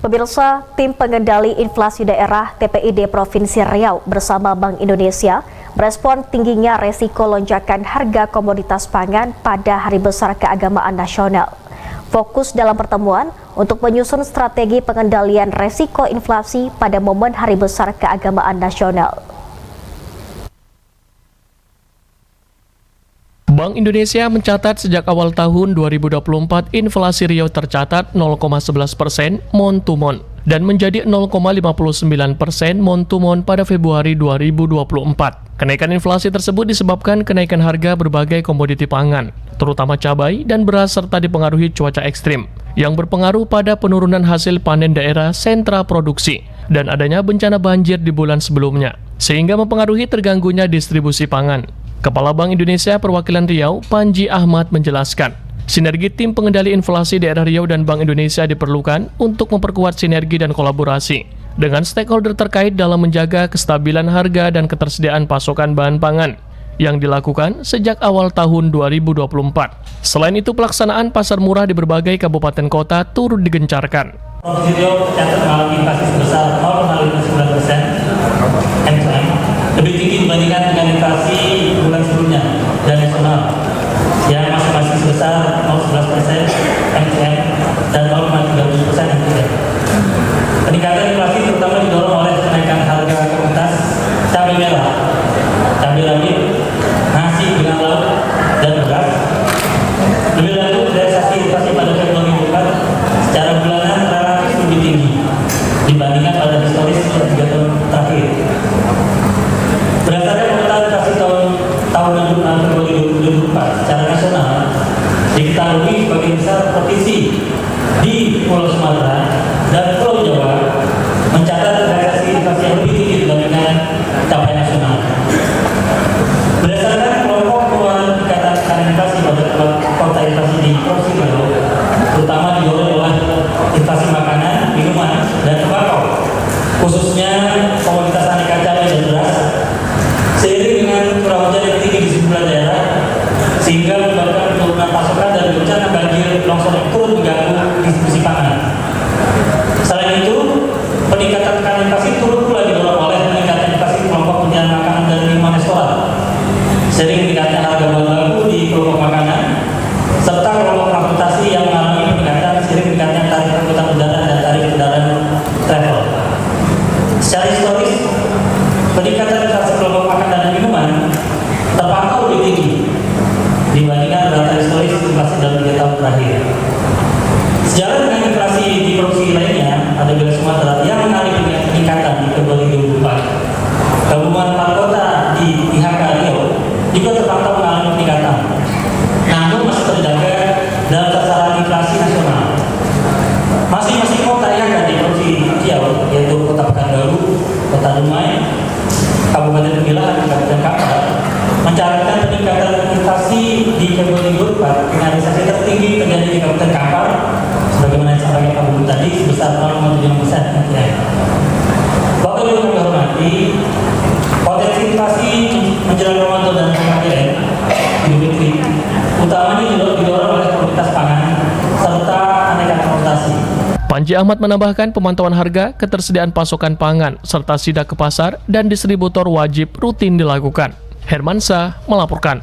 Pemirsa, Tim Pengendali Inflasi Daerah TPID Provinsi Riau bersama Bank Indonesia merespon tingginya resiko lonjakan harga komoditas pangan pada Hari Besar Keagamaan Nasional. Fokus dalam pertemuan untuk menyusun strategi pengendalian resiko inflasi pada momen Hari Besar Keagamaan Nasional. Bank Indonesia mencatat sejak awal tahun 2024 inflasi Riau tercatat 0,11% mon-to-mon dan menjadi 0,59% mon-to-mon pada Februari 2024. Kenaikan inflasi tersebut disebabkan kenaikan harga berbagai komoditi pangan, terutama cabai dan beras serta dipengaruhi cuaca ekstrim yang berpengaruh pada penurunan hasil panen daerah sentra produksi dan adanya bencana banjir di bulan sebelumnya, sehingga mempengaruhi terganggunya distribusi pangan. Kepala Bank Indonesia Perwakilan Riau, Panji Ahmad menjelaskan, sinergi tim pengendali inflasi daerah Riau dan Bank Indonesia diperlukan untuk memperkuat sinergi dan kolaborasi dengan stakeholder terkait dalam menjaga kestabilan harga dan ketersediaan pasokan bahan pangan yang dilakukan sejak awal tahun 2024. Selain itu, pelaksanaan pasar murah di berbagai kabupaten kota turut digencarkan. Provinsi Riau tercatat mengalami inflasi sebesar 0,59% M2M, lebih tinggi dibandingkan dengan inflasi bulan sebelumnya dan nasional yang masing-masing sebesar 0,11% M2M dan 0,37% M2M. Peningkatan inflasi terutama didorong oleh kenaikan harga komoditas cabai merah, cabai rawit, nasi dengan lauk, dan beras. Lebih lanjut, realisasi inflasi pada Februari 2024 secara bulanan relatif lebih tinggi dibandingkan pada historis 3 tahun terakhir. Berdasarkan data inflasi tahun 2024 secara nasional, diketahui sebagian besar provinsi di Pulau Sumatera dan Pulau Jawa mencatat realisasi inflasi yang lebih tinggi dibandingkan capaian nasional. Berdasarkan kelompok pengeluaran ikatan inflasi pada kota inflasi di Provinsi Riau, terutama didorong oleh inflasi makanan, minuman, dan tembakau, khususnya komoditas aneka cabai dan beras, seiring dengan curah hujan yang tinggi di sejumlah daerah, sehingga menyebabkan penurunan pasokan dan bencana banjir longsor yang turut mengganggu distribusi pangan. Selain itu, peningkatan tekanan inflasi turut pula didorong oleh peningkatan inflasi kelompok penjualan makanan dan minuman restoran, sering meningkatnya harga bahan baku di kelompok makanan, serta kelompok transportasi yang mengalami peningkatan sering meningkatnya tarif angkutan udara dan tarif kendaraan travel. Secara historis, peningkatan inflasi kelompok makanan dan minuman terpantau lebih tinggi dibandingkan data historis inflasi dalam 3 tahun terakhir. Sejalan dengan inflasi di provinsi lainnya, ada wilayah Sumatera yang mengalami peningkatan di Februari 2024. Gabungan 4 kota di IHK Riau juga terpantau mengalami peningkatan, namun masih terjaga dalam sasaran inflasi nasional. Masing-masing kota IHK di Provinsi Riau, yaitu Kota Pekanbaru, Kota Dumai, Kabupaten Gembilan, dan Kabupaten Kampar, mencatatkan peningkatan inflasi di Februari 2024 dengan realisasi tertinggi terjadi di Kabupaten Kampar, sebagaimana disampaikan Pak Gubernur tadi, sebesar 0,75%. Bapak Ibu yang hormati, potensi inflasi menjelang Ramadan dan KKN Idul Fitri utamanya didorong oleh komoditas pangan serta aneka transportasi. Panji Ahmad menambahkan pemantauan harga, ketersediaan pasokan pangan, serta sidak ke pasar dan distributor wajib rutin dilakukan. Hermansyah melaporkan.